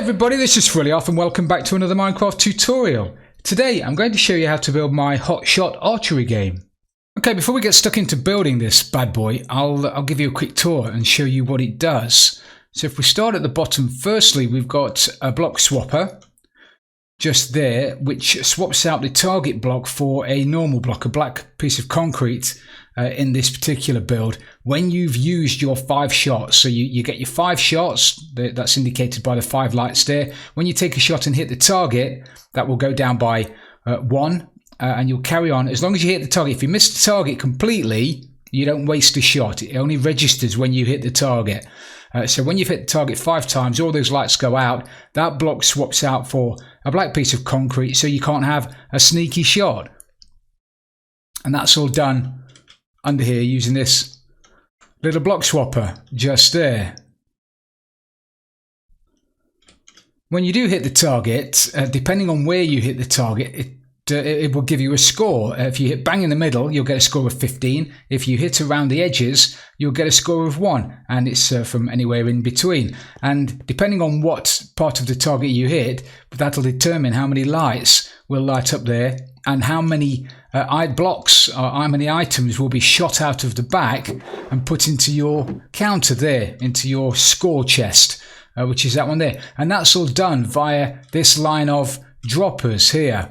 everybody, this is Frilioth and welcome back to another Minecraft tutorial. Today I'm going to show you how to build my hotshot archery game. Okay, before we get stuck into building this bad boy, I'll give you a quick tour and show you what it does. So if we start at the bottom, firstly we've got a block swapper just there, which swaps out the target block for a normal block, a black piece of concrete in this particular build when you've used your 5 shots. So you get your 5 shots, that's indicated by the 5 lights there. When you take a shot and hit the target, that will go down by 1 and you'll carry on as long as you hit the target. If you miss the target completely, you don't waste a shot. It only registers when you hit the target. So when you've hit the target 5 times, all those lights go out. That block swaps out for a black piece of concrete, so you can't have a sneaky shot. And that's all done under here using this little block swapper just there. When you do hit the target, depending on where you hit the target, it will give you a score. If you hit bang in the middle, you'll get a score of 15. If you hit around the edges, you'll get a score of 1, and it's from anywhere in between. And depending on what part of the target you hit, that'll determine how many lights will light up there and how many blocks or how many items will be shot out of the back and put into your counter there, into your score chest, which is that one there. And that's all done via this line of droppers here.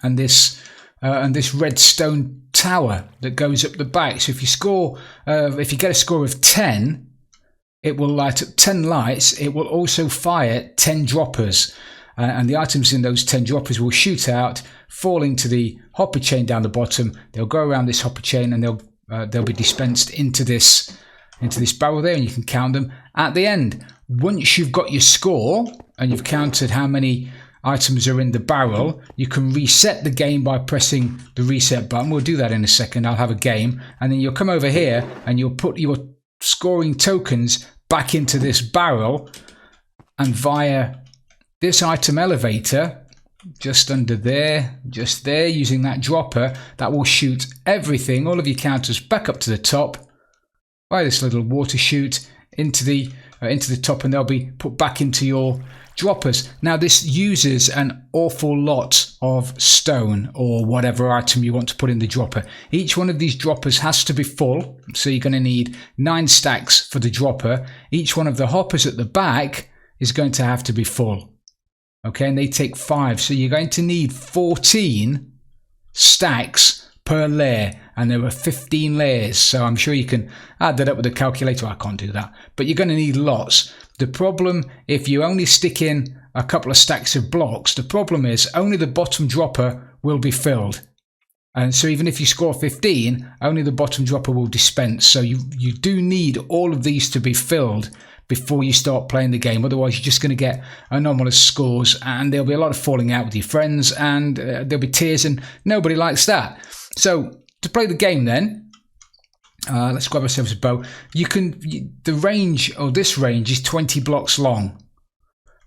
And this Redstone Tower that goes up the back. So if you get a score of 10, it will light up 10 lights. It will also fire 10 droppers, and the items in those 10 droppers will shoot out, fall into the hopper chain down the bottom. They'll go around this hopper chain, and they'll be dispensed into this barrel there, and you can count them at the end. Once you've got your score and you've counted how many items are in the barrel, you can reset the game by pressing the reset button. We'll do that in a second. I'll have a game, and then you'll come over here and you'll put your scoring tokens back into this barrel, and via this item elevator just under there, just there, using that dropper, that will shoot everything, all of your counters, back up to the top by this little water chute into the top, and they'll be put back into your droppers. Now this uses an awful lot of stone or whatever item you want to put in the dropper. Each one of these droppers has to be full, so you're going to need 9 stacks for the dropper. Each one of the hoppers at the back is going to have to be full. Okay, and they take 5, so you're going to need 14 stacks per layer, and there are 15 layers, so I'm sure you can add that up with a calculator. I can't do that, but you're going to need lots. The problem, if you only stick in a couple of stacks of blocks, the problem is only the bottom dropper will be filled. And so even if you score 15, only the bottom dropper will dispense. So you do need all of these to be filled before you start playing the game. Otherwise, you're just going to get anomalous scores, and there'll be a lot of falling out with your friends, and there'll be tears, and nobody likes that. So to play the game then, let's grab ourselves a bow. The range, or this range, is 20 blocks long.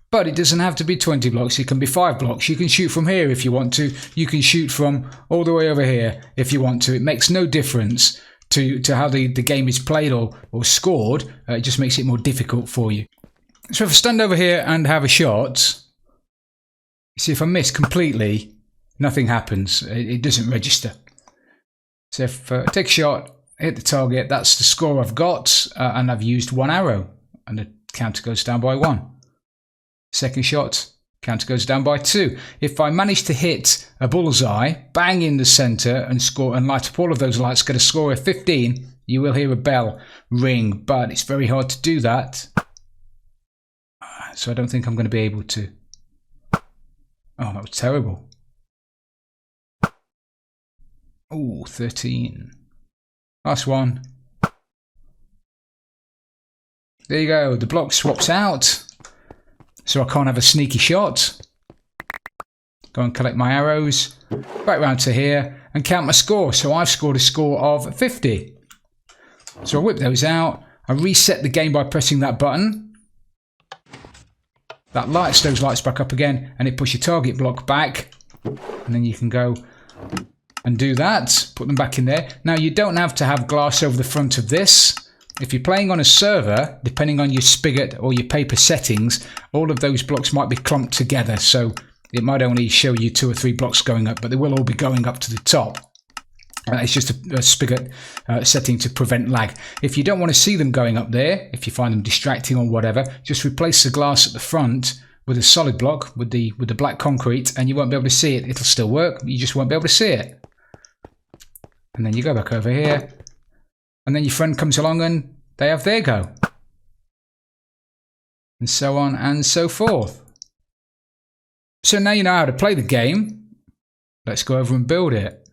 But it doesn't have to be 20 blocks. It can be 5 blocks. You can shoot from here if you want to. You can shoot from all the way over here if you want to. It makes no difference to how the game is played or scored. It just makes it more difficult for you. So if I stand over here and have a shot, see, if I miss completely, nothing happens. It doesn't register. So if I take a shot, hit the target, that's the score I've got, and I've used 1 arrow, and the counter goes down by 1. Second shot, counter goes down by 2. If I manage to hit a bullseye, bang in the center, and score and light up all of those lights, get a score of 15, you will hear a bell ring, but it's very hard to do that. So I don't think I'm going to be able to. Oh, that was terrible. Oh, 13. Last one. There you go. The block swaps out, so I can't have a sneaky shot. Go and collect my arrows. Back round to here and count my score. So I've scored a score of 50. So I whip those out. I reset the game by pressing that button. That lights those lights back up again, and it pushes your target block back. And then you can go and do that. Put them back in there. Now you don't have to have glass over the front of this. If you're playing on a server, depending on your spigot or your paper settings, all of those blocks might be clumped together. So it might only show you 2 or 3 blocks going up, but they will all be going up to the top. It's just a spigot setting to prevent lag. If you don't want to see them going up there, if you find them distracting or whatever, just replace the glass at the front with a solid block with the black concrete, and you won't be able to see it. It'll still work, you just won't be able to see it. And then you go back over here, and then your friend comes along and they have their go. And so on and so forth. So now you know how to play the game. Let's go over and build it.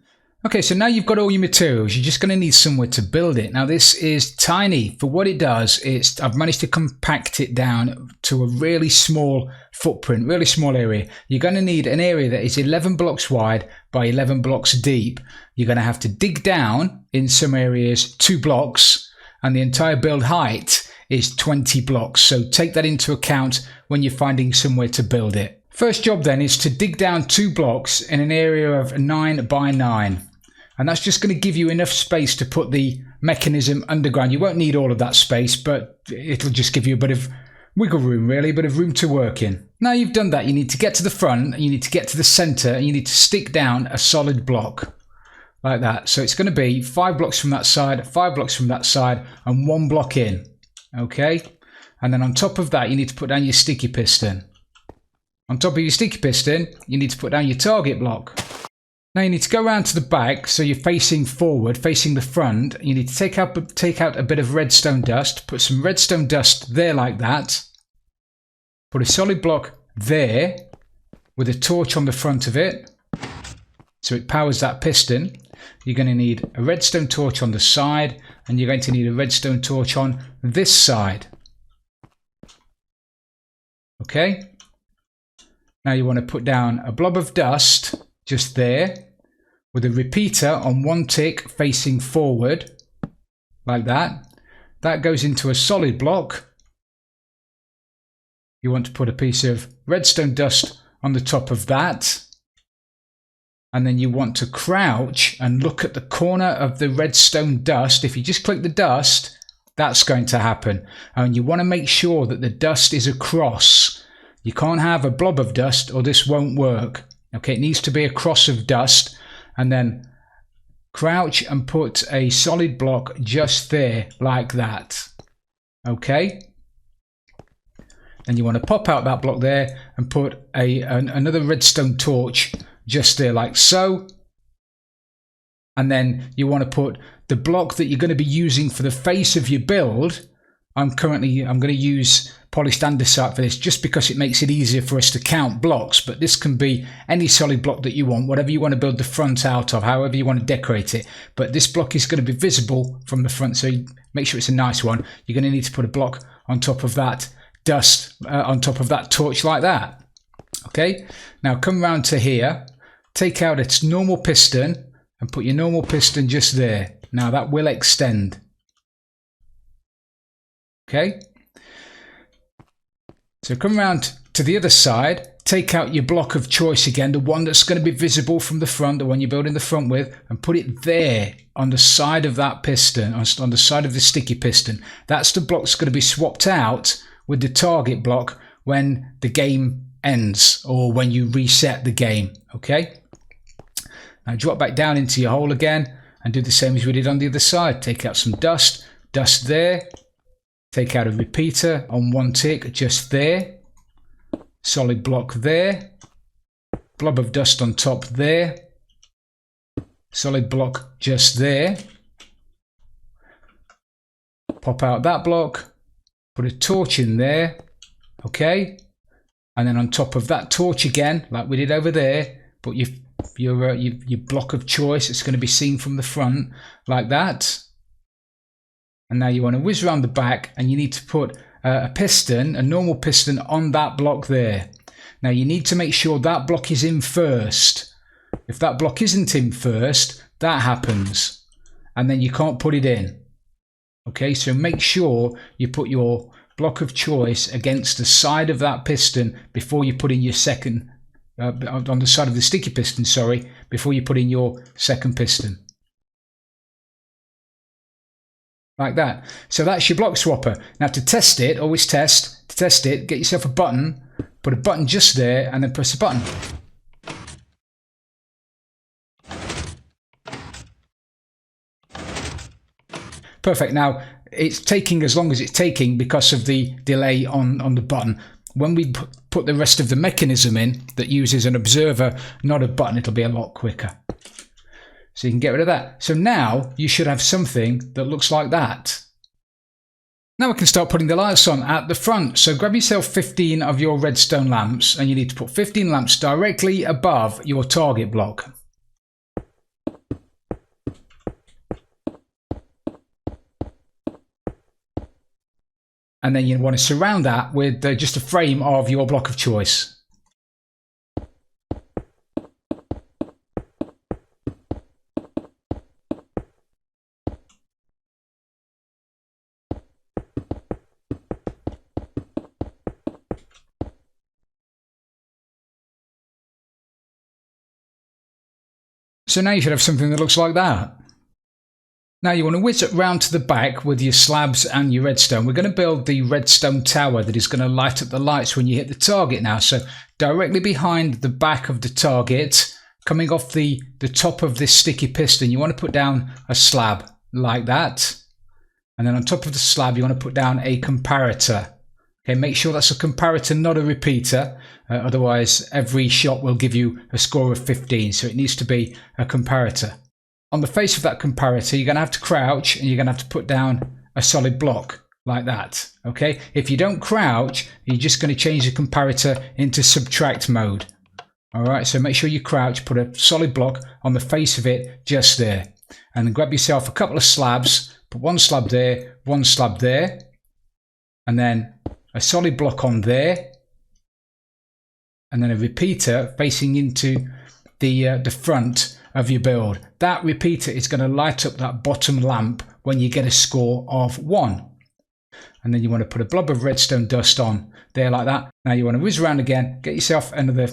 Okay, so now you've got all your materials. You're just going to need somewhere to build it. Now this is tiny. For what it does, I've managed to compact it down to a really small footprint, really small area. You're going to need an area that is 11 blocks wide by 11 blocks deep. You're going to have to dig down in some areas 2 blocks, and the entire build height is 20 blocks. So take that into account when you're finding somewhere to build it. First job then is to dig down 2 blocks in an area of 9 by 9. And that's just going to give you enough space to put the mechanism underground. You won't need all of that space, but it'll just give you a bit of wiggle room, really, a bit of room to work in. Now you've done that, you need to get to the front, and you need to get to the center, and you need to stick down a solid block like that. So it's going to be 5 blocks from that side, 5 blocks from that side, and 1 block in. Okay? And then on top of that, you need to put down your sticky piston. On top of your sticky piston, you need to put down your target block. Now you need to go around to the back, so you're facing forward, facing the front. You need to take out a bit of redstone dust, put some redstone dust there like that. Put a solid block there with a torch on the front of it, so it powers that piston. You're going to need a redstone torch on the side, and you're going to need a redstone torch on this side. Okay? Now you want to put down a blob of dust just there, with a repeater on 1 tick facing forward, like that. That goes into a solid block. You want to put a piece of redstone dust on the top of that. And then you want to crouch and look at the corner of the redstone dust. If you just click the dust, that's going to happen. And you want to make sure that the dust is across. You can't have a blob of dust or this won't work. Okay, it needs to be a cross of dust, and then crouch and put a solid block just there like that. Okay? Then you want to pop out that block there and put another redstone torch just there like so. And then you want to put the block that you're going to be using for the face of your build. I'm going to use polished andesite for this, just because it makes it easier for us to count blocks, but this can be any solid block that you want, whatever you want to build the front out of, however you want to decorate it. But this block is going to be visible from the front, so make sure it's a nice one. You're going to need to put a block on top of that dust, on top of that torch like that. Okay, now come round to here, take out its normal piston and put your normal piston just there. Now that will extend. Okay, so come around to the other side, take out your block of choice again, the one that's going to be visible from the front, the one you're building the front with, and put it there on the side of that piston, on the side of the sticky piston. That's the block that's going to be swapped out with the target block when the game ends, or when you reset the game. Okay, now drop back down into your hole again and do the same as we did on the other side. Take out some dust there. Take out a repeater on 1 tick just there. Solid block there. Blob of dust on top there. Solid block just there. Pop out that block. Put a torch in there. Okay. And then on top of that torch again, like we did over there, put your block of choice. It's going to be seen from the front like that. And now you want to whiz around the back, and you need to put a piston, a normal piston, on that block there. Now you need to make sure that block is in first. If that block isn't in first, that happens, and then you can't put it in. Okay, so make sure you put your block of choice against the side of that piston before you put in your second, on the side of the sticky piston, sorry, before you put in your second piston. like that. So that's your block swapper. Now to test it, always test. To test it, get yourself a button, put a button just there, and then press the button. Perfect. Now it's taking as long as it's taking because of the delay on the button. When we put the rest of the mechanism in that uses an observer, not a button, it'll be a lot quicker. So you can get rid of that. So now you should have something that looks like that. Now we can start putting the lights on at the front. So grab yourself 15 of your redstone lamps, and you need to put 15 lamps directly above your target block. And then you want to surround that with just a frame of your block of choice. So now you should have something that looks like that. Now you want to whiz it round to the back with your slabs and your redstone. We're going to build the redstone tower that is going to light up the lights when you hit the target now. So directly behind the back of the target, coming off the top of this sticky piston, you want to put down a slab like that. And then on top of the slab, you want to put down a comparator. Okay, make sure that's a comparator, not a repeater. Otherwise, every shot will give you a score of 15. So it needs to be a comparator. On the face of that comparator, you're going to have to crouch and you're going to have to put down a solid block like that. Okay, if you don't crouch, you're just going to change the comparator into subtract mode. All right, so make sure you crouch, put a solid block on the face of it just there. And then grab yourself a couple of slabs, put one slab there, and then a solid block on there, and then a repeater facing into the front of your build. That repeater is going to light up that bottom lamp when you get a score of 1. And then you want to put a blob of redstone dust on there like that. Now you want to whiz around again, get yourself another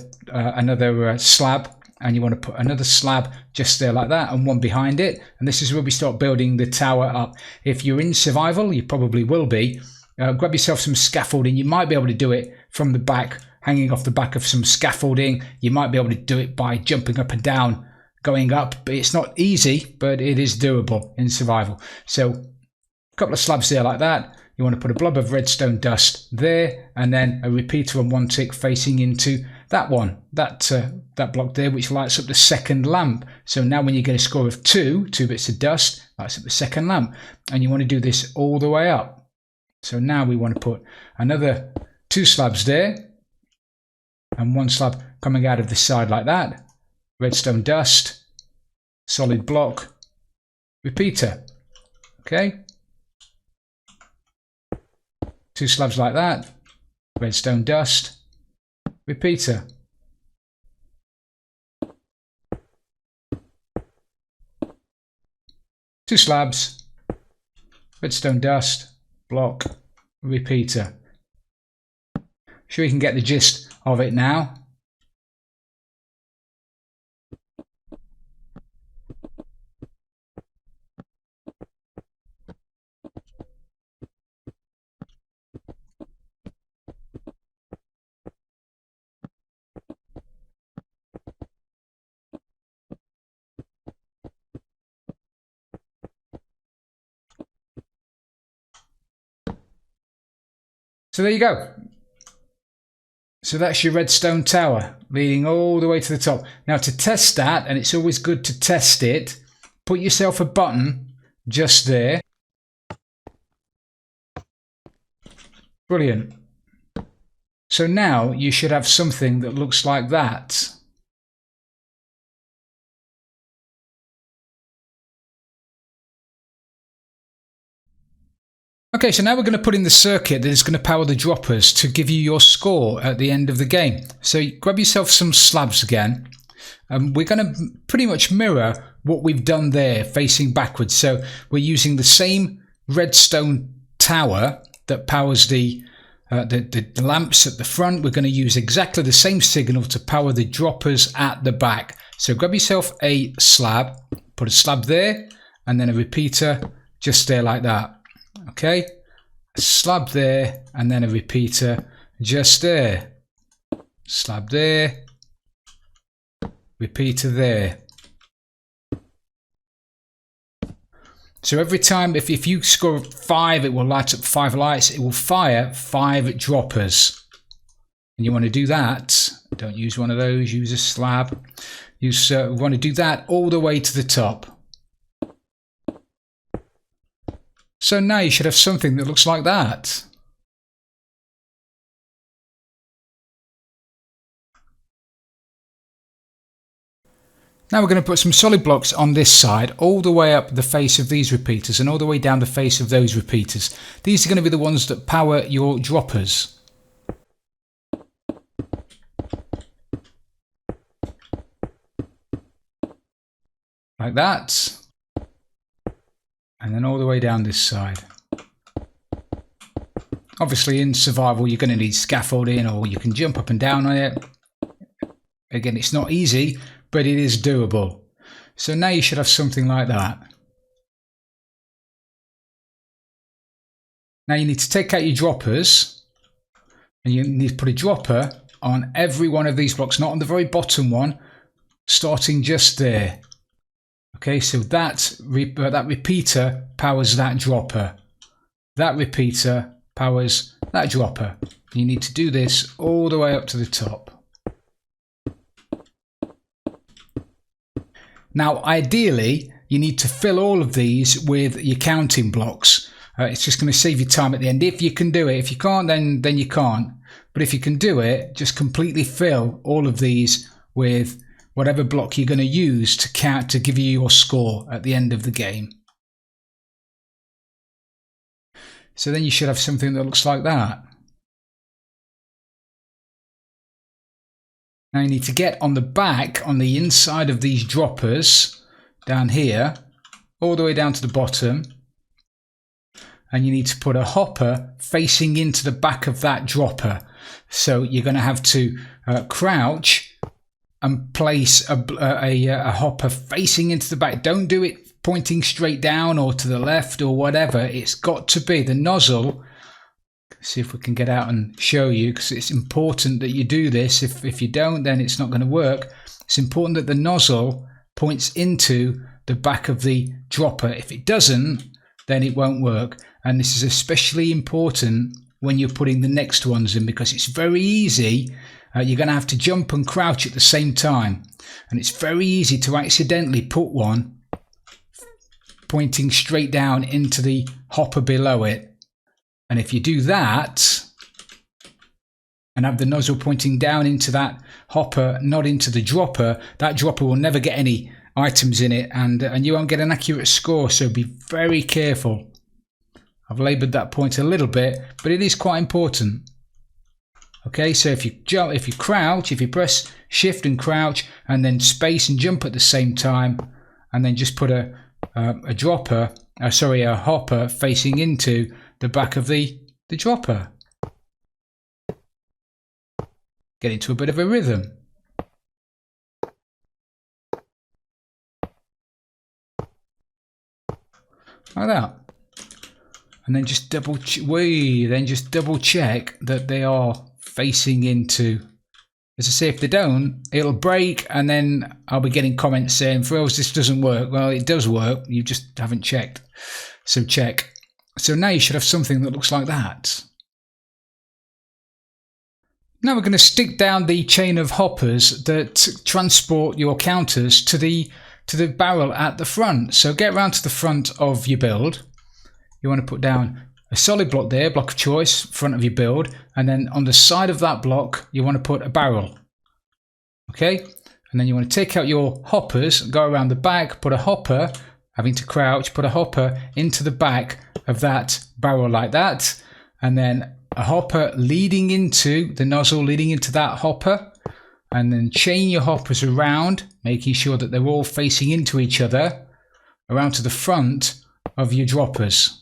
slab, and you want to put another slab just there like that, and one behind it. And this is where we start building the tower up. If you're in survival, you probably will be. Grab yourself some scaffolding. You might be able to do it from the back, hanging off the back of some scaffolding. You might be able to do it by jumping up and down, going up, but it's not easy, but it is doable in survival. So a couple of slabs there like that. You want to put a blob of redstone dust there, and then a repeater on one tick facing into that one, that block there, which lights up the second lamp. So now when you get a score of 2 bits of dust, lights up the second lamp. And you want to do this all the way up. So now we want to put another 2 slabs there, and 1 slab coming out of the side like that. Redstone dust, solid block, repeater. Okay. 2 slabs like that. Redstone dust, repeater. Two slabs, redstone dust, block, repeater. Sure you can get the gist of it now. So there you go. So that's your redstone tower leading all the way to the top. Now to test that, and it's always good to test it, put yourself a button just there. Brilliant. So now you should have something that looks like that. Okay, so now we're going to put in the circuit that is going to power the droppers to give you your score at the end of the game. So grab yourself some slabs again. We're going to pretty much mirror what we've done there facing backwards. So we're using the same redstone tower that powers the lamps at the front. We're going to use exactly the same signal to power the droppers at the back. So grab yourself a slab, put a slab there, and then a repeater just there like that. Okay, a slab there, and then a repeater just there. Slab there, repeater there. So every time, if you score 5, it will light up 5 lights. It will fire 5 droppers. And you want to do that. Don't use one of those. Use a slab. You want to do that all the way to the top. So now you should have something that looks like that. Now we're going to put some solid blocks on this side, all the way up the face of these repeaters and all the way down the face of those repeaters. These are going to be the ones that power your droppers. Like that. And then all the way down this side. Obviously in survival you're going to need scaffolding, or you can jump up and down on it. Again, it's not easy, but it is doable. So now you should have something like that. Now you need to take out your droppers, and you need to put a dropper on every one of these blocks, not on the very bottom one, starting just there. Okay, so that repeater powers that dropper. That repeater powers that dropper. You need to do this all the way up to the top. Now, ideally, you need to fill all of these with your counting blocks. It's just going to save you time at the end, if you can do it. If you can't, then you can't. But if you can do it, just completely fill all of these with whatever block you're going to use to count, to give you your score at the end of the game. So then you should have something that looks like that. Now you need to get on the back, on the inside of these droppers, down here, all the way down to the bottom. And you need to put a hopper facing into the back of that dropper. So you're going to have to crouch and place a hopper facing into the back. Don't do it pointing straight down or to the left or whatever. It's got to be the nozzle. See if we can get out and show you, because it's important that you do this. If you don't, then it's not going to work. It's important that the nozzle points into the back of the dropper. If it doesn't, then it won't work. And this is especially important when you're putting the next ones in, because it's very easy. You're going to have to jump and crouch at the same time. And it's very easy to accidentally put one pointing straight down into the hopper below it. And if you do that and have the nozzle pointing down into that hopper, not into the dropper, that dropper will never get any items in it, and you won't get an accurate score. So be very careful. I've laboured that point a little bit, but it is quite important. Okay, so if you jump, if you crouch, if you press shift and crouch and then space and jump at the same time, and then just put a hopper facing into the back of the dropper. Get into a bit of a rhythm. Like that. And then just double check that they are facing into. As I say, if they don't, it'll break, and then I'll be getting comments saying, Frilioth, this doesn't work. Well, it does work, you just haven't checked. So check. So now you should have something that looks like that. Now we're going to stick down the chain of hoppers that transport your counters to the barrel at the front. So get round to the front of your build. You want to put down a solid block there, block of choice, front of your build, and then on the side of that block you want to put a barrel. Okay, and then you want to take out your hoppers, go around the back, put a hopper, having to crouch, put a hopper into the back of that barrel like that, and then a hopper leading into the nozzle, leading into that hopper, and then chain your hoppers around, making sure that they're all facing into each other, around to the front of your droppers.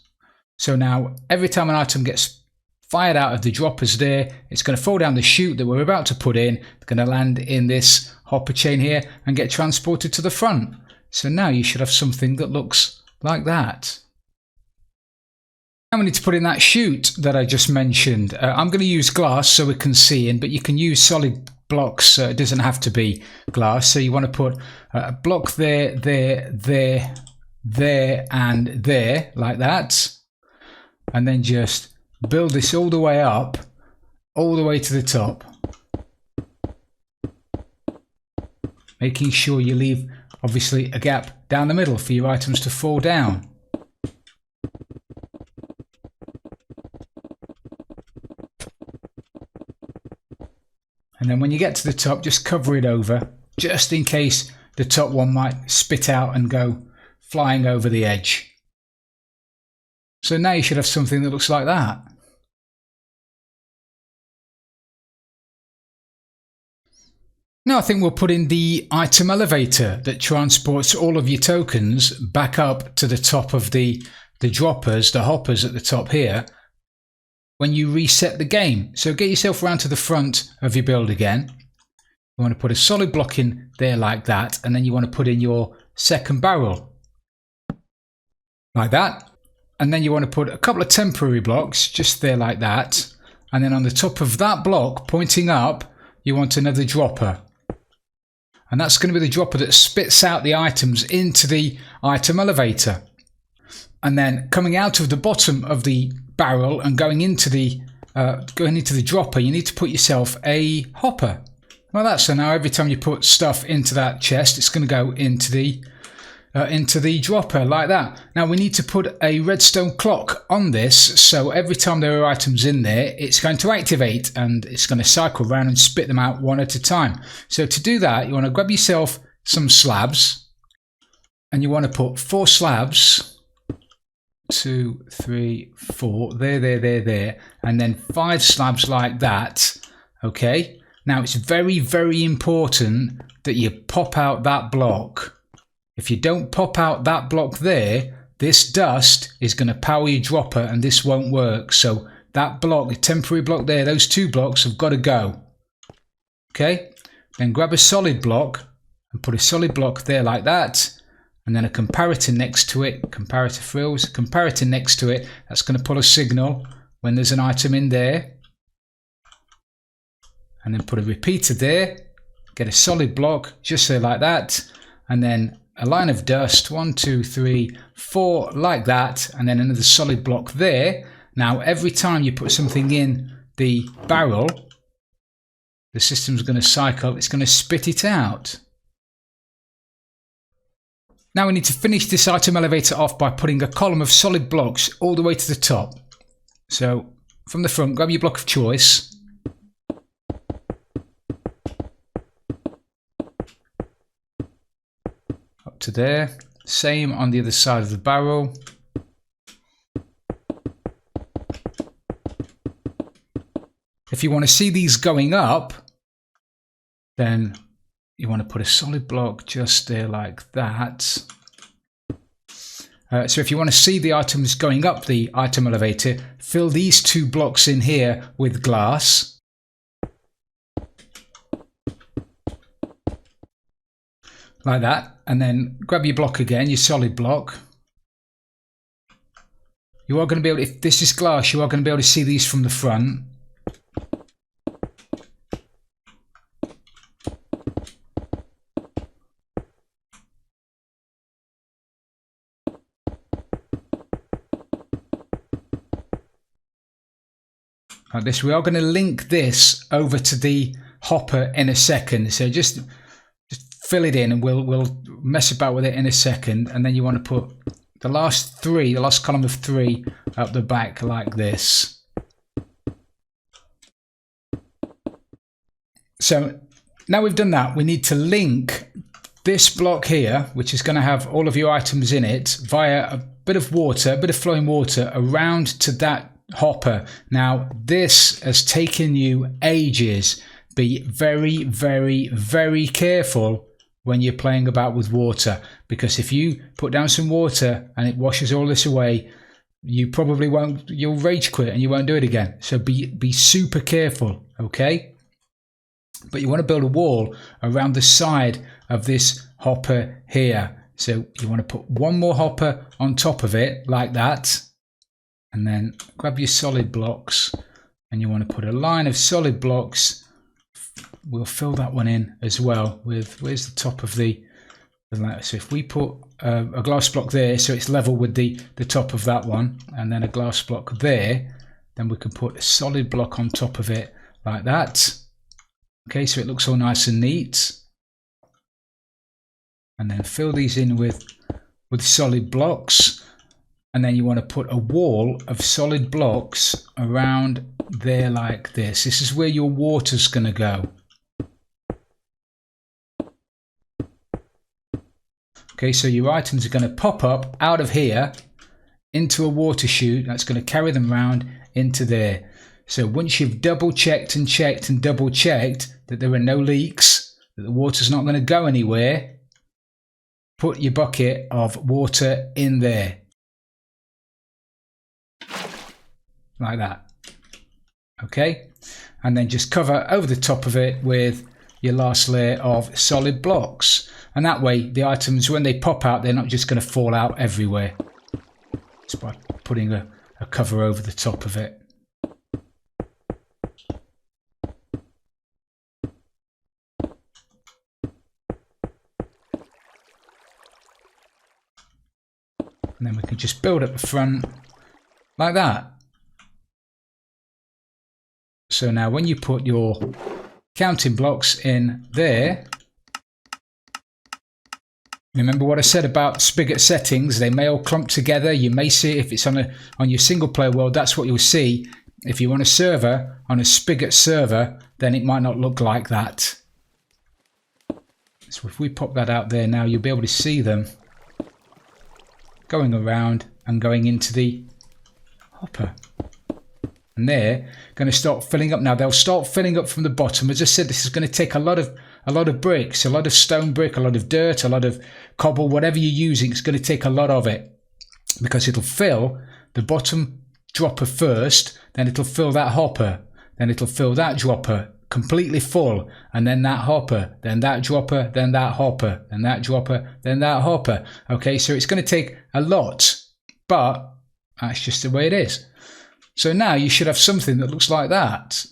So now every time an item gets fired out of the droppers there, it's going to fall down the chute that we're about to put in. It's going to land in this hopper chain here and get transported to the front. So now you should have something that looks like that. Now we need to put in that chute that I just mentioned. I'm going to use glass so we can see in, but you can use solid blocks. It doesn't have to be glass. So you want to put a block there, there, and there, like that. And then just build this all the way up, all the way to the top. Making sure you leave, obviously, a gap down the middle for your items to fall down. And then when you get to the top, just cover it over, just in case the top one might spit out and go flying over the edge. So now you should have something that looks like that. Now I think we'll put in the item elevator that transports all of your tokens back up to the top of the droppers, the hoppers at the top here, when you reset the game. So get yourself around to the front of your build again. You want to put a solid block in there like that, and then you want to put in your second barrel like that, and then you want to put a couple of temporary blocks just there like that, and then on the top of that block pointing up you want another dropper, and that's going to be the dropper that spits out the items into the item elevator. And then coming out of the bottom of the barrel and going into the dropper, you need to put yourself a hopper. Well, that's so now every time you put stuff into that chest, it's going to go into the dropper like that. Now we need to put a redstone clock on this, so every time there are items in there, it's going to activate and it's going to cycle around and spit them out one at a time. So to do that, you want to grab yourself some slabs, and you want to put 4 slabs. 2, 3, 4, there, and then 5 slabs like that. Okay, now it's very, very important that you pop out that block. If you don't pop out that block there, this dust is going to power your dropper and this won't work. So that block, the temporary block there, those 2 blocks have got to go. Okay, then grab a solid block and put a solid block there like that. And then a comparator next to it, comparator frills, comparator next to it. That's going to pull a signal when there's an item in there. And then put a repeater there, get a solid block just there like that. And then a line of dust, 1, 2, 3, 4, like that. And then another solid block there. Now every time you put something in the barrel, the system's going to cycle, it's going to spit it out. Now we need to finish this item elevator off by putting a column of solid blocks all the way to the top. So from the front, grab your block of choice. Up to there. Same on the other side of the barrel. If you want to see these going up, then you want to put a solid block just there like that. So if you want to see the items going up the item elevator, fill these 2 blocks in here with glass. Like that. And then grab your block again, your solid block. You are going to be able to, if this is glass, you are going to be able to see these from the front. Like this. We are going to link this over to the hopper in a second, so just fill it in and we'll mess about with it in a second. And then you want to put the last column of 3 up the back like this. So now we've done that, we need to link this block here, which is going to have all of your items in it, via a bit of water, a bit of flowing water around to that hopper. Now this has taken you ages. Be very, very, very careful when you're playing about with water, because if you put down some water and it washes all this away, you probably won't, you'll rage quit and you won't do it again. So be super careful, okay? But you want to build a wall around the side of this hopper here. So you want to put 1 more hopper on top of it like that. And then grab your solid blocks, and you want to put a line of solid blocks. We'll fill that one in as well with, where's the top of the ladder? So if we put a glass block there, so it's level with the top of that one, and then a glass block there, then we can put a solid block on top of it like that. Okay, so it looks all nice and neat. And then fill these in with solid blocks. And then you want to put a wall of solid blocks around there like this. This is where your water's going to go. Okay, so your items are going to pop up out of here into a water chute. That's going to carry them around into there. So once you've double checked and checked and double checked that there are no leaks, that the water's not going to go anywhere, put your bucket of water in there. Like that. Okay, and then just cover over the top of it with your last layer of solid blocks, and that way the items, when they pop out, they're not just going to fall out everywhere. Just by putting a cover over the top of it. And then we can just build up the front like that. So now when you put your counting blocks in there, remember what I said about spigot settings, they may all clump together. You may see if it's on your single player world, that's what you'll see. If you're on a server, on a spigot server, then it might not look like that. So if we pop that out there now, you'll be able to see them going around and going into the hopper. And they're going to start filling up now. They'll start filling up from the bottom. As I said, this is going to take a lot of bricks, a lot of stone brick, a lot of dirt, a lot of cobble, whatever you're using. It's going to take a lot of it because it'll fill the bottom dropper first, then it'll fill that hopper, then it'll fill that dropper completely full, and then that hopper, then that dropper, then that hopper, then that dropper, then that hopper. Okay, so it's going to take a lot, but that's just the way it is. So now you should have something that looks like that.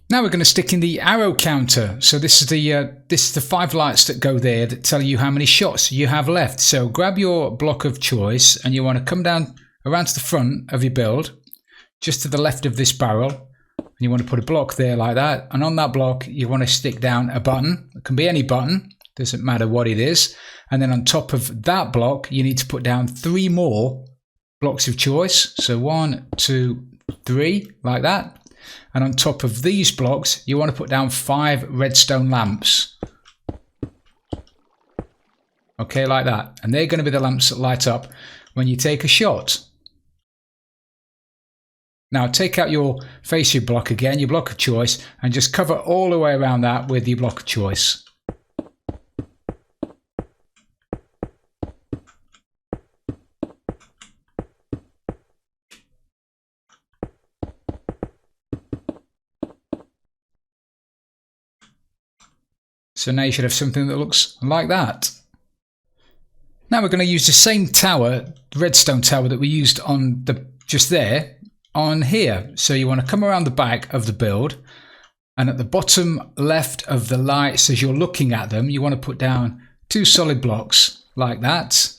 Now we're going to stick in the arrow counter. So this is the 5 lights that go there that tell you how many shots you have left. So grab your block of choice and you want to come down around to the front of your build, just to the left of this barrel, and you want to put a block there like that. And on that block you want to stick down a button. It can be any button, doesn't matter what it is. And then on top of that block you need to put down 3 more blocks of choice. So 1, 2, 3 like that. And on top of these blocks you want to put down 5 redstone lamps. Okay, like that. And they're going to be the lamps that light up when you take a shot. Now take out your facer block again, your block of choice, and just cover all the way around that with your block of choice. So now you should have something that looks like that. Now we're going to use the same tower, the redstone tower that we used on just there, on here. So you want to come around the back of the build, and at the bottom left of the lights as you're looking at them, you want to put down 2 solid blocks like that.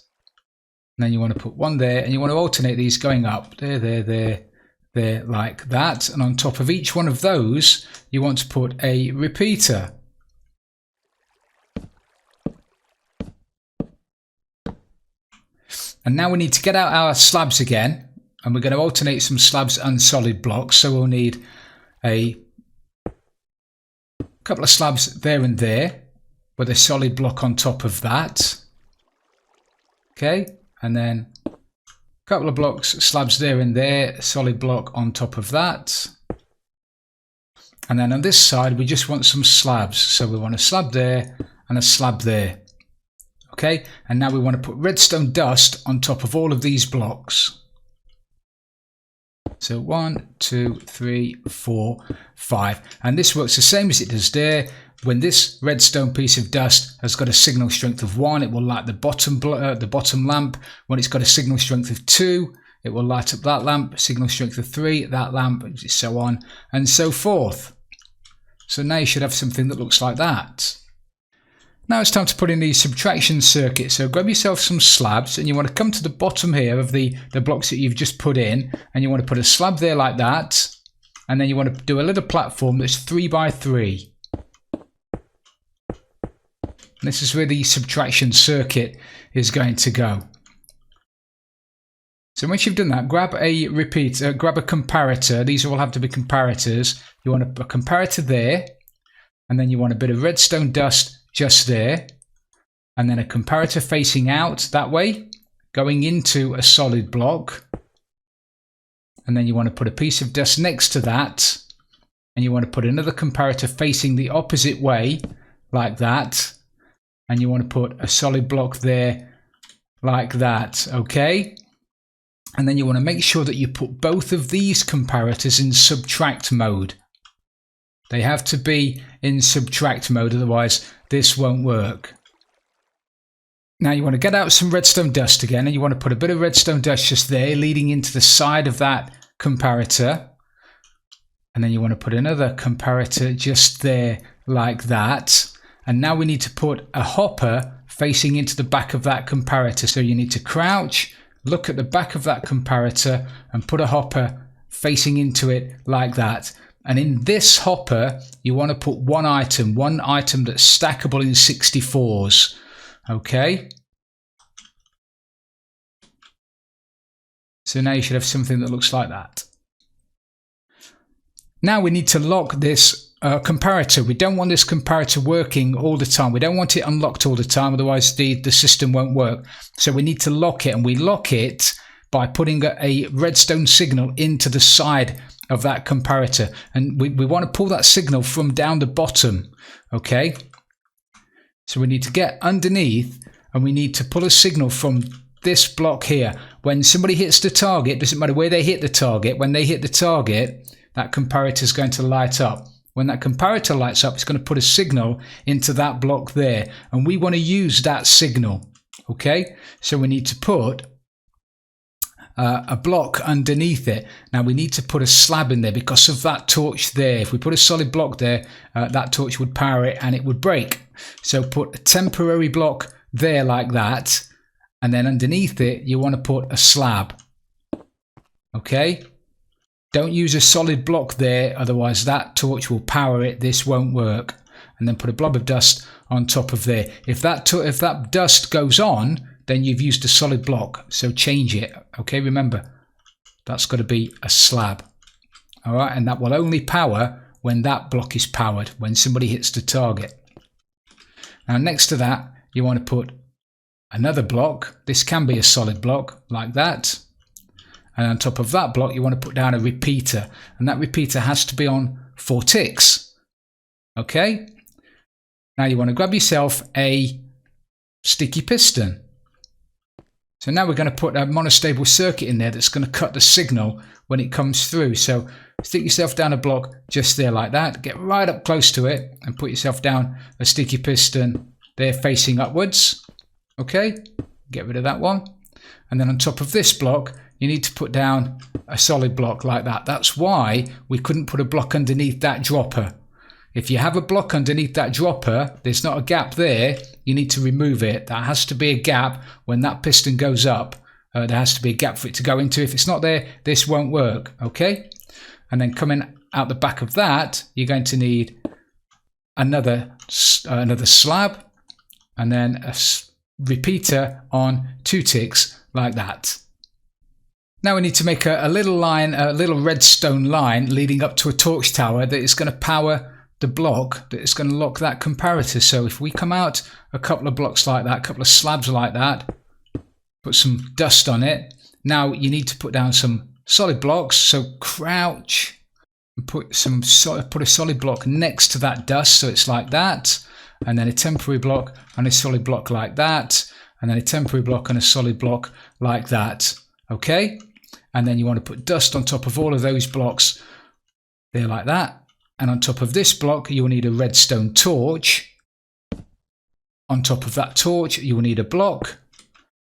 And then you want to put 1 there, and you want to alternate these going up there like that. And on top of each one of those you want to put a repeater. And now we need to get out our slabs again, and we're going to alternate some slabs and solid blocks. So we'll need a couple of slabs there and there with a solid block on top of that. Okay, and then a couple of blocks, slabs there and there, a solid block on top of that. And then on this side we just want some slabs. So we want a slab there and a slab there. Okay, and now we want to put redstone dust on top of all of these blocks. So 1, 2, 3, 4, 5. And this works the same as it does there. when this redstone piece of dust has got a signal strength of 1, it will light the bottom lamp. When it's got a signal strength of 2, it will light up that lamp. Signal strength of 3, that lamp, so on and so forth. So now you should have something that looks like that. Now it's time to put in the subtraction circuit. So grab yourself some slabs, and you want to come to the bottom here of the blocks that you've just put in, and you want to put a slab there like that, and then you want to do a little platform that's 3 by 3. This is where the subtraction circuit is going to go. So once you've done that, grab a repeater, grab a comparator. These all have to be comparators. You want a comparator there, and then you want a bit of redstone dust just there, and then a comparator facing out that way, going into a solid block. And then you want to put a piece of dust next to that, and you want to put another comparator facing the opposite way, like that. And you want to put a solid block there like that, okay? And then you want to make sure that you put both of these comparators in subtract mode. They have to be in subtract mode, otherwise this won't work. Now you want to get out some redstone dust again, and you want to put a bit of redstone dust just there leading into the side of that comparator. And then you want to put another comparator just there like that. And now we need to put a hopper facing into the back of that comparator. So you need to crouch, look at the back of that comparator, and put a hopper facing into it like that. And in this hopper, you want to put one item that's stackable in 64s. Okay? So now you should have something that looks like that. Now we need to lock this comparator. We don't want this comparator working all the time. We don't want it unlocked all the time, otherwise the system won't work. So we need to lock it, and we lock it by putting a redstone signal into the side of that comparator. And we want to pull that signal from down the bottom. Okay? So we need to get underneath, and we need to pull a signal from this block here. When somebody hits the target, doesn't matter where they hit the target, when they hit the target, that comparator is going to light up. When that comparator lights up, it's going to put a signal into that block there, and we want to use that signal. Okay, so we need to put a block underneath it. Now we need to put a slab in there because of that torch there. If we put a solid block there, that torch would power it and it would break. So put a temporary block there like that, and then underneath it you want to put a slab. Okay, don't use a solid block there, otherwise that torch will power it. This won't work. And then put a blob of dust on top of there. If that dust goes on, then you've used a solid block, so change it. Okay, remember, that's got to be a slab. All right, and that will only power when that block is powered, when somebody hits the target. Now next to that, you want to put another block. This can be a solid block, like that. And on top of that block, you want to put down a repeater. And that repeater has to be on 4 ticks. Okay? Now you want to grab yourself a sticky piston. So now we're going to put a monostable circuit in there that's going to cut the signal when it comes through. So stick yourself down a block just there like that. Get right up close to it and put yourself down a sticky piston there facing upwards. Okay? Get rid of that one. And then on top of this block, you need to put down a solid block like that. That's why we couldn't put a block underneath that dropper. If you have a block underneath that dropper, there's not a gap there, you need to remove it. That has to be a gap when that piston goes up. There has to be a gap for it to go into. If it's not there, this won't work. Okay? And then coming out the back of that, you're going to need another slab, and then a repeater on 2 ticks like that. Now we need to make a little line, a little redstone line leading up to a torch tower that is going to power the block that is going to lock that comparator. So if we come out a couple of blocks like that, a couple of slabs like that, put some dust on it. Now you need to put down some solid blocks. So crouch and put a solid block next to that dust. So it's like that, and then a temporary block and a solid block like that, and then a temporary block and a solid block like that. Okay? And then you want to put dust on top of all of those blocks there like that. And on top of this block, you will need a Redstone Torch. On top of that torch, you will need a block.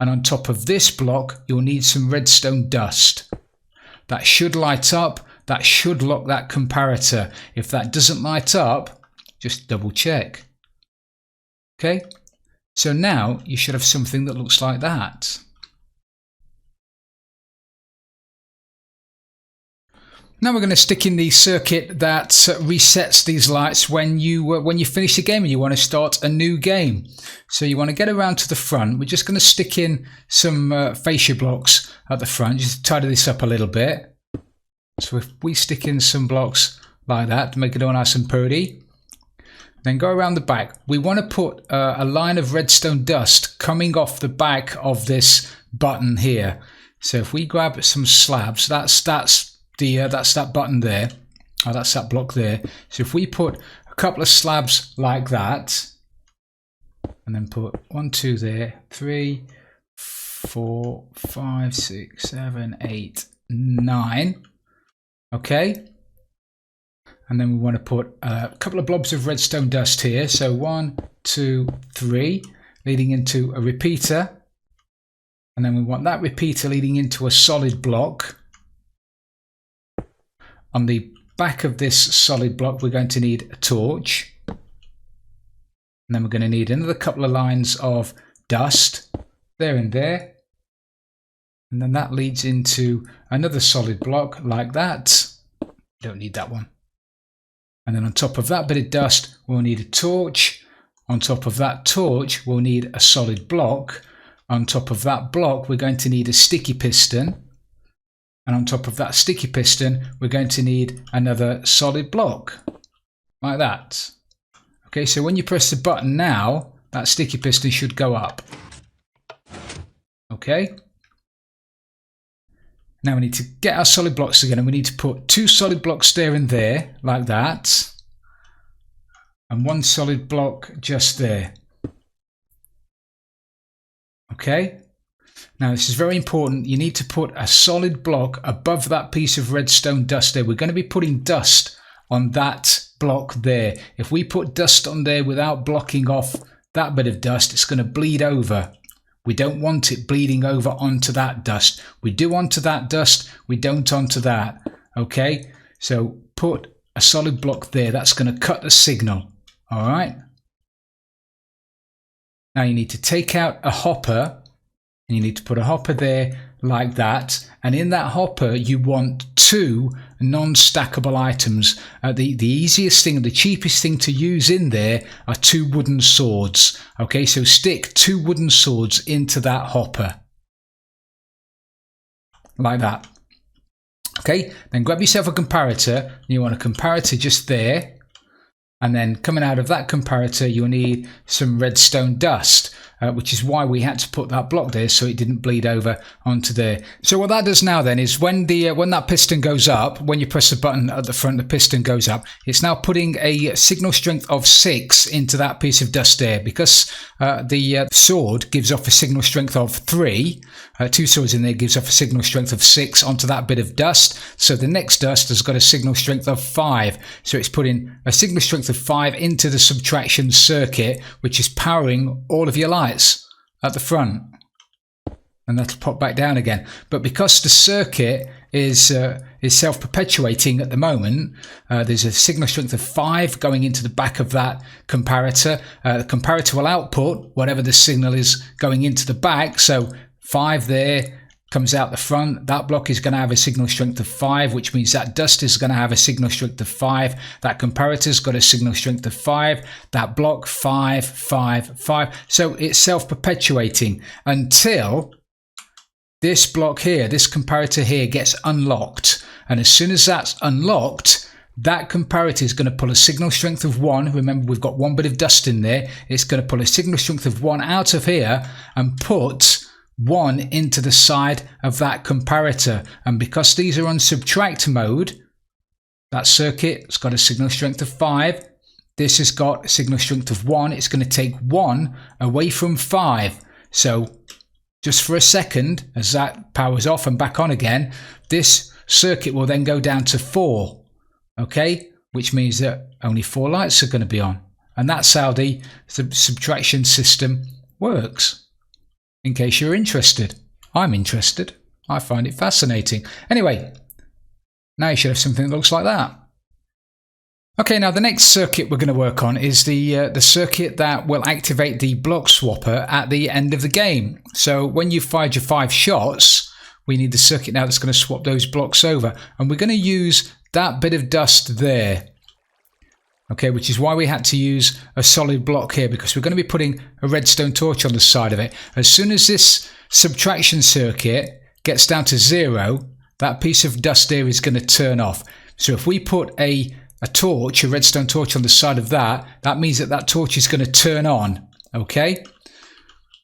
And on top of this block, you'll need some redstone dust. That should light up. That should lock that comparator. If that doesn't light up, just double check. Okay, so now you should have something that looks like that. Now we're going to stick in the circuit that resets these lights when you finish the game and you want to start a new game. So you want to get around to the front. We're just going to stick in some fascia blocks at the front, just to tidy this up a little bit. So if we stick in some blocks like that to make it all nice and pretty, then go around the back. We want to put a line of redstone dust coming off the back of this button here. So if we grab some slabs, that's that button there, or that's that block there. So if we put a couple of slabs like that, and then put 1, 2 there, 3, 4, 5, 6, 7, 8, 9. Okay. And then we want to put a couple of blobs of redstone dust here. So 1, 2, 3, leading into a repeater. And then we want that repeater leading into a solid block. On the back of this solid block, we're going to need a torch. And then we're going to need another couple of lines of dust there and there. And then that leads into another solid block like that. Don't need that one. And then on top of that bit of dust, we'll need a torch. On top of that torch, we'll need a solid block. On top of that block, we're going to need a sticky piston. And on top of that sticky piston, we're going to need another solid block, like that. Okay, so when you press the button now, that sticky piston should go up. Okay. Now we need to get our solid blocks again, and we need to put 2 solid blocks there and there, like that. And 1 solid block just there. Okay. Now this is very important. You need to put a solid block above that piece of redstone dust there. We're going to be putting dust on that block there. If we put dust on there without blocking off that bit of dust, it's going to bleed over. We don't want it bleeding over onto that dust. We do onto that dust, we don't onto that. Okay, so put a solid block there. That's going to cut the signal. All right. Now you need to take out a hopper. And you need to put a hopper there like that. And in that hopper, you want 2 non-stackable items. The easiest thing, the cheapest thing to use in there are 2 wooden swords. Okay, so stick 2 wooden swords into that hopper. Like that. Okay, then grab yourself a comparator. You want a comparator just there. And then coming out of that comparator, you'll need some redstone dust, which is why we had to put that block there so it didn't bleed over onto there. So what that does now then is when that piston goes up, when you press the button at the front, the piston goes up. It's now putting a signal strength of 6 into that piece of dust there, because the sword gives off a signal strength of 3. 2 swords in there gives off a signal strength of 6 onto that bit of dust. So the next dust has got a signal strength of 5. So it's putting a signal strength of 5 into the subtraction circuit, which is powering all of your lights at the front. And that'll pop back down again. But because the circuit is self-perpetuating at the moment, there's a signal strength of 5 going into the back of that comparator. The comparator will output whatever the signal is going into the back. So 5 there comes out the front. That block is going to have a signal strength of 5, which means that dust is going to have a signal strength of 5. That comparator's got a signal strength of 5. That block 5, 5, 5. So it's self-perpetuating until this block here, this comparator here, gets unlocked. And as soon as that's unlocked, that comparator is going to pull a signal strength of 1. Remember, we've got 1 bit of dust in there. It's going to pull a signal strength of 1 out of here and put 1 into the side of that comparator. And because these are on subtract mode, that circuit's got a signal strength of 5. This has got a signal strength of 1. It's going to take 1 away from 5. So just for a second, as that powers off and back on again, this circuit will then go down to 4. Okay, which means that only 4 lights are going to be on. And that's how the subtraction system works. In case you're interested. I'm interested. I find it fascinating. Anyway, now you should have something that looks like that. Okay, now the next circuit we're going to work on is the circuit that will activate the block swapper at the end of the game. So when you've fired your 5 shots, we need the circuit now that's going to swap those blocks over. And we're going to use that bit of dust there. Okay, which is why we had to use a solid block here, because we're going to be putting a redstone torch on the side of it. As soon as this subtraction circuit gets down to 0, that piece of dust there is going to turn off. So if we put a torch, a redstone torch on the side of that, that means that that torch is going to turn on. Okay,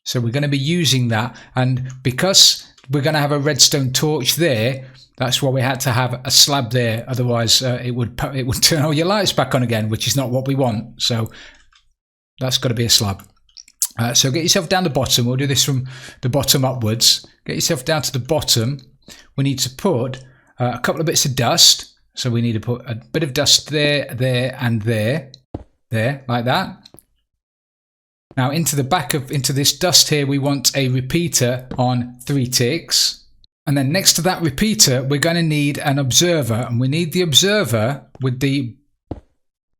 so we're going to be using that, and because we're going to have a redstone torch there, that's why we had to have a slab there. Otherwise, it would turn all your lights back on again, which is not what we want. So that's got to be a slab. So get yourself down the bottom. We'll do this from the bottom upwards. Get yourself down to the bottom. We need to put a couple of bits of dust. So we need to put a bit of dust there, there, and there, like that. Now into this dust here, we want a repeater on 3 ticks. And then next to that repeater, we're going to need an observer. And we need the observer with the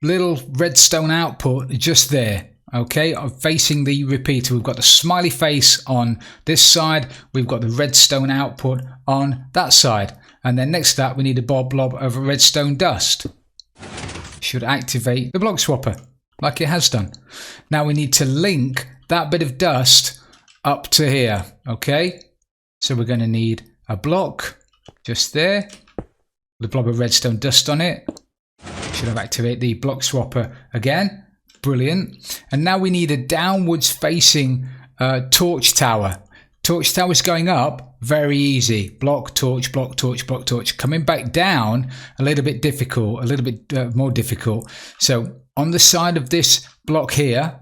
little redstone output just there. Okay, facing the repeater. We've got the smiley face on this side. We've got the redstone output on that side. And then next to that, we need a blob of redstone dust. Should activate the block swapper, like it has done. Now we need to link that bit of dust up to here. Okay, so we're going to need a block just there, with a blob of redstone dust on it. Should have activated the block swapper again. Brilliant. And now we need a downwards facing torch tower. Torch tower's going up, very easy. Block, torch, block, torch, block, torch. Coming back down, a little bit difficult, a little bit more difficult. So on the side of this block here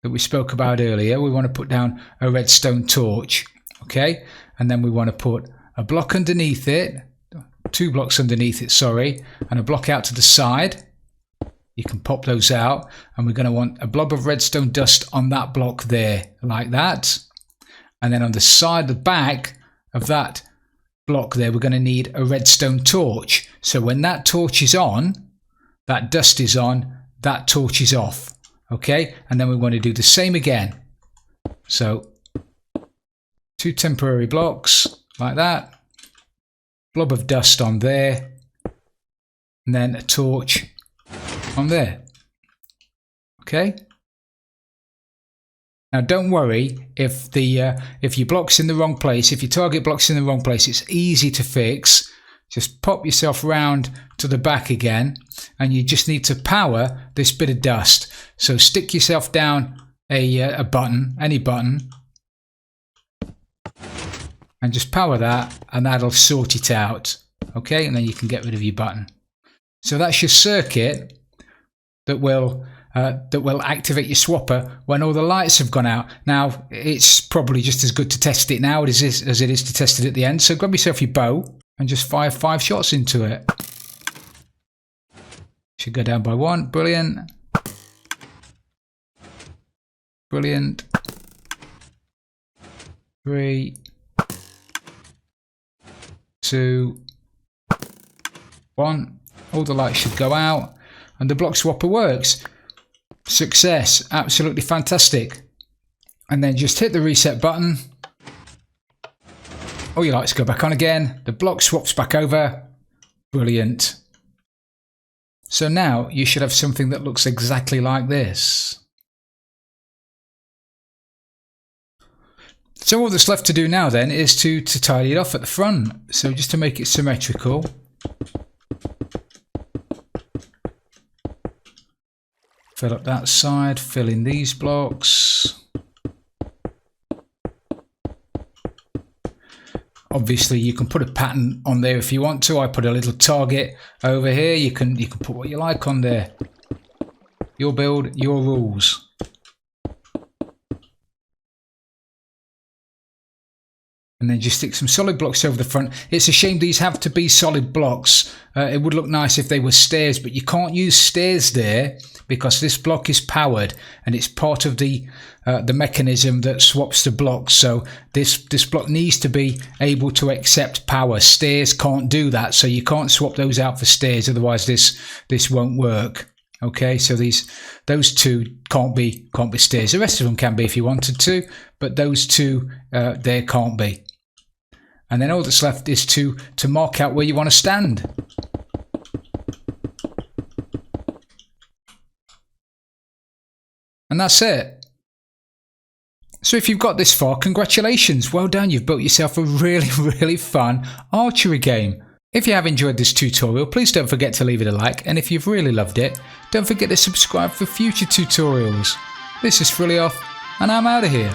that we spoke about earlier, we want to put down a redstone torch. Okay, and then we want to put a block underneath it, 2 blocks underneath it, sorry, and a block out to the side. You can pop those out, and we're going to want a blob of redstone dust on that block there, like that. And then on the side, the back of that block there, we're going to need a redstone torch. So when that torch is on, that dust is on, that torch is off. Okay, and then we want to do the same again. So 2 temporary blocks like that, blob of dust on there, and then a torch on there. Okay. Now don't worry if your block's in the wrong place, if your target block's in the wrong place, it's easy to fix. Just pop yourself round to the back again, and you just need to power this bit of dust. So stick yourself down a button, any button, and just power that, and that'll sort it out. Okay, and then you can get rid of your button. So that's your circuit that will activate your swapper when all the lights have gone out. Now, it's probably just as good to test it now as it is to test it at the end. So grab yourself your bow and just fire 5 shots into it. Should go down by 1. Brilliant. Brilliant. 3, 2, 1. All the lights should go out, and the block swapper works. Success. Absolutely fantastic. And then just hit the reset button. All your lights go back on again. The block swaps back over. Brilliant. So now you should have something that looks exactly like this. So all that's left to do now then is to tidy it off at the front. So just to make it symmetrical, fill up that side, fill in these blocks. Obviously you can put a pattern on there if you want to. I put a little target over here. You can put what you like on there. Your build, your rules. and then just stick some solid blocks over the front. It's a shame these have to be solid blocks. It would look nice if they were stairs, but you can't use stairs there because this block is powered and it's part of the mechanism that swaps the blocks. So this block needs to be able to accept power. Stairs can't do that, so you can't swap those out for stairs, otherwise this won't work. Okay, so those two can't be stairs. The rest of them can be if you wanted to, but those two there can't be. And then all that's left is to mark out where you want to stand. And that's it. So if you've got this far, congratulations, well done, you've built yourself a really, really fun archery game. If you have enjoyed this tutorial, please don't forget to leave it a like, and if you've really loved it, don't forget to subscribe for future tutorials. This is Frilioth, and I'm out of here.